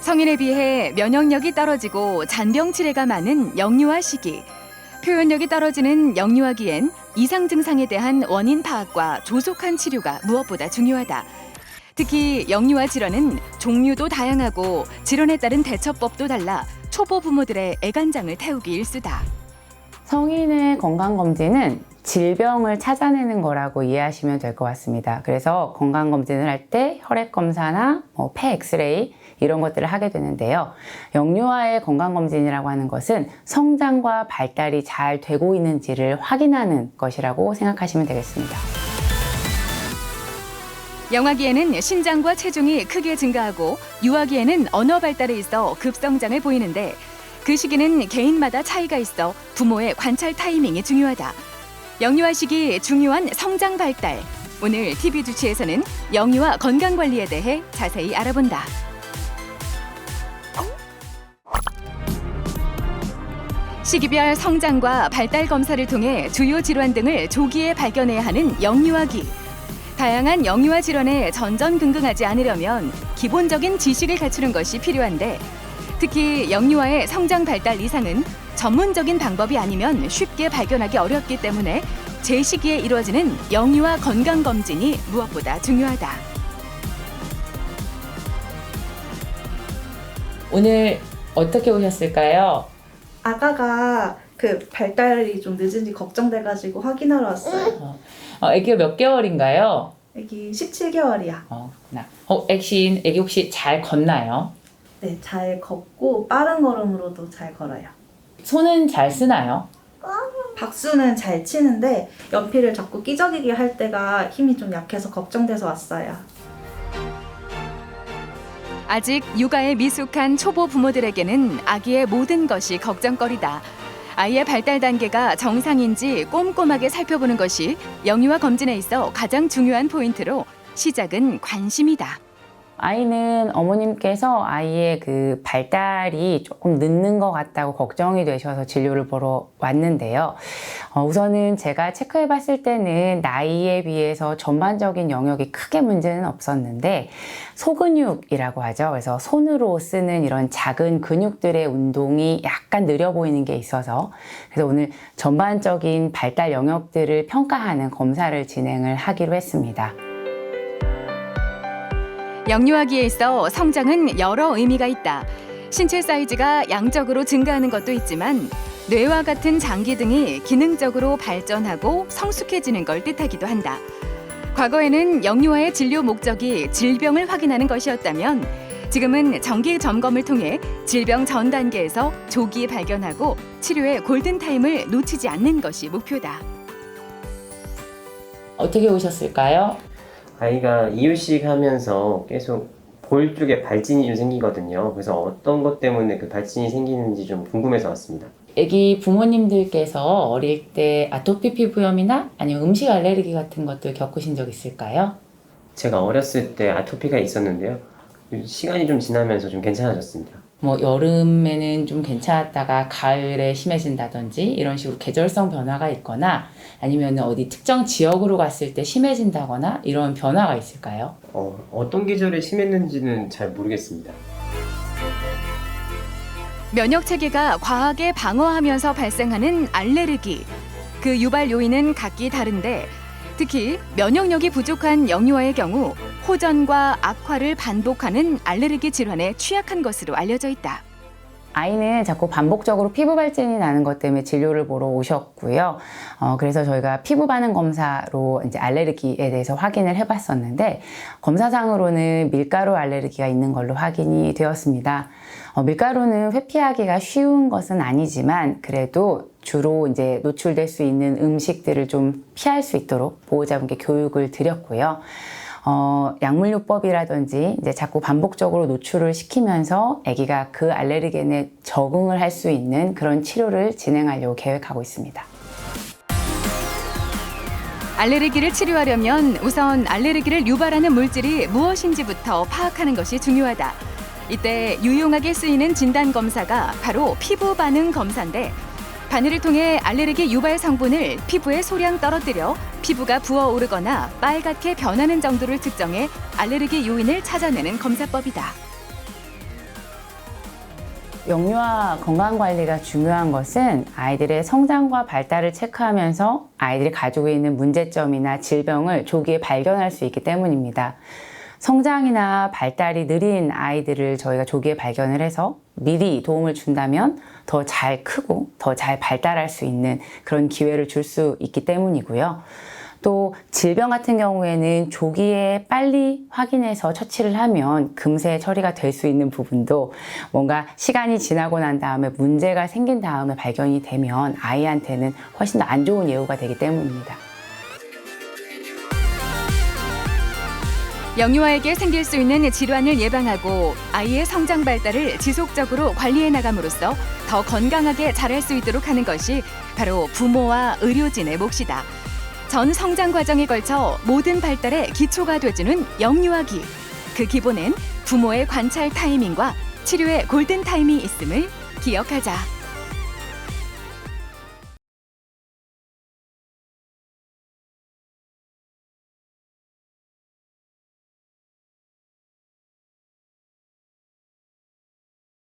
성인에 비해 면역력이 떨어지고 잔병 치레가 많은 영유아 시기. 표현력이 떨어지는 영유아기엔 이상 증상에 대한 원인 파악과 조속한 치료가 무엇보다 중요하다. 특히 영유아 질환은 종류도 다양하고 질환에 따른 대처법도 달라 초보 부모들의 애간장을 태우기 일쑤다. 성인의 건강검진은 질병을 찾아내는 거라고 이해하시면 될 것 같습니다. 그래서 건강검진을 할 때 혈액검사나 폐 엑스레이 이런 것들을 하게 되는데요. 영유아의 건강검진이라고 하는 것은 성장과 발달이 잘 되고 있는지를 확인하는 것이라고 생각하시면 되겠습니다. 영아기에는 신장과 체중이 크게 증가하고 유아기에는 언어 발달에 있어 급성장을 보이는데 그 시기는 개인마다 차이가 있어 부모의 관찰 타이밍이 중요하다. 영유아 시기 중요한 성장 발달. 오늘 TV 주치에서는 영유아 건강관리에 대해 자세히 알아본다. 시기별 성장과 발달 검사를 통해 주요 질환 등을 조기에 발견해야 하는 영유아기. 다양한 영유아 질환에 전전긍긍하지 않으려면 기본적인 지식을 갖추는 것이 필요한데 특히 영유아의 성장 발달 이상은 전문적인 방법이 아니면 쉽게 발견하기 어렵기 때문에 제 시기에 이루어지는 영유아 건강검진이 무엇보다 중요하다. 오늘 어떻게 오셨을까요? 아가가 발달이 좀 늦은지 걱정돼가지고 확인하러 왔어요. 아기가 몇 개월인가요? 애기 17개월이야. 애기 혹시 잘 걷나요? 네, 잘 걷고 빠른 걸음으로도 잘 걸어요. 손은 잘 쓰나요? 박수는 잘 치는데 연필을 자꾸 끼적이게 할 때가 힘이 좀 약해서 걱정돼서 왔어요. 아직 육아에 미숙한 초보 부모들에게는 아기의 모든 것이 걱정거리다. 아이의 발달 단계가 정상인지 꼼꼼하게 살펴보는 것이 영유아 검진에 있어 가장 중요한 포인트로 시작은 관심이다. 아이는 어머님께서 아이의 발달이 조금 늦는 것 같다고 걱정이 되셔서 진료를 보러 왔는데요. 우선은 제가 체크해 봤을 때는 나이에 비해서 전반적인 영역이 크게 문제는 없었는데 소근육이라고 하죠. 그래서 손으로 쓰는 이런 작은 근육들의 운동이 약간 느려 보이는 게 있어서 그래서 오늘 전반적인 발달 영역들을 평가하는 검사를 진행을 하기로 했습니다. 영유아기에 있어 성장은 여러 의미가 있다. 신체 사이즈가 양적으로 증가하는 것도 있지만 뇌와 같은 장기 등이 기능적으로 발전하고 성숙해지는 걸 뜻하기도 한다. 과거에는 영유아의 진료 목적이 질병을 확인하는 것이었다면 지금은 정기 점검을 통해 질병 전 단계에서 조기 발견하고 치료의 골든타임을 놓치지 않는 것이 목표다. 어떻게 오셨을까요? 아이가 이유식 하면서 계속 볼 쪽에 발진이 좀 생기거든요. 그래서 어떤 것 때문에 그 발진이 생기는지 좀 궁금해서 왔습니다. 아기 부모님들께서 어릴 때 아토피 피부염이나 아니면 음식 알레르기 같은 것들 겪으신 적 있을까요? 제가 어렸을 때 아토피가 있었는데요. 시간이 좀 지나면서 좀 괜찮아졌습니다. 여름에는 좀 괜찮았다가 가을에 심해진다든지 이런 식으로 계절성 변화가 있거나 아니면 어디 특정 지역으로 갔을 때 심해진다거나 이런 변화가 있을까요? 어떤 계절에 심했는지는 잘 모르겠습니다. 면역 체계가 과하게 방어하면서 발생하는 알레르기. 그 유발 요인은 각기 다른데 특히 면역력이 부족한 영유아의 경우 호전과 악화를 반복하는 알레르기 질환에 취약한 것으로 알려져 있다. 아이는 자꾸 반복적으로 피부 발진이 나는 것 때문에 진료를 보러 오셨고요. 그래서 저희가 피부 반응 검사로 이제 알레르기에 대해서 확인을 해봤었는데 검사상으로는 밀가루 알레르기가 있는 걸로 확인이 되었습니다. 밀가루는 회피하기가 쉬운 것은 아니지만 그래도 주로 이제 노출될 수 있는 음식들을 좀 피할 수 있도록 보호자분께 교육을 드렸고요. 약물요법이라든지 이제 자꾸 반복적으로 노출을 시키면서 아기가 그 알레르겐에 적응을 할 수 있는 그런 치료를 진행하려고 계획하고 있습니다. 알레르기를 치료하려면 우선 알레르기를 유발하는 물질이 무엇인지부터 파악하는 것이 중요하다. 이때 유용하게 쓰이는 진단 검사가 바로 피부 반응 검사인데 바늘을 통해 알레르기 유발 성분을 피부에 소량 떨어뜨려 피부가 부어오르거나 빨갛게 변하는 정도를 측정해 알레르기 요인을 찾아내는 검사법이다. 영유아 건강관리가 중요한 것은 아이들의 성장과 발달을 체크하면서 아이들이 가지고 있는 문제점이나 질병을 조기에 발견할 수 있기 때문입니다. 성장이나 발달이 느린 아이들을 저희가 조기에 발견을 해서 미리 도움을 준다면 더 잘 크고 더 잘 발달할 수 있는 그런 기회를 줄 수 있기 때문이고요. 또 질병 같은 경우에는 조기에 빨리 확인해서 처치를 하면 금세 처리가 될 수 있는 부분도 뭔가 시간이 지나고 난 다음에 문제가 생긴 다음에 발견이 되면 아이한테는 훨씬 더 안 좋은 예후가 되기 때문입니다. 영유아에게 생길 수 있는 질환을 예방하고 아이의 성장 발달을 지속적으로 관리해 나감으로써 더 건강하게 자랄 수 있도록 하는 것이 바로 부모와 의료진의 몫이다. 전 성장 과정에 걸쳐 모든 발달의 기초가 돼주는 영유아기. 그 기본엔 부모의 관찰 타이밍과 치료의 골든 타임이 있음을 기억하자.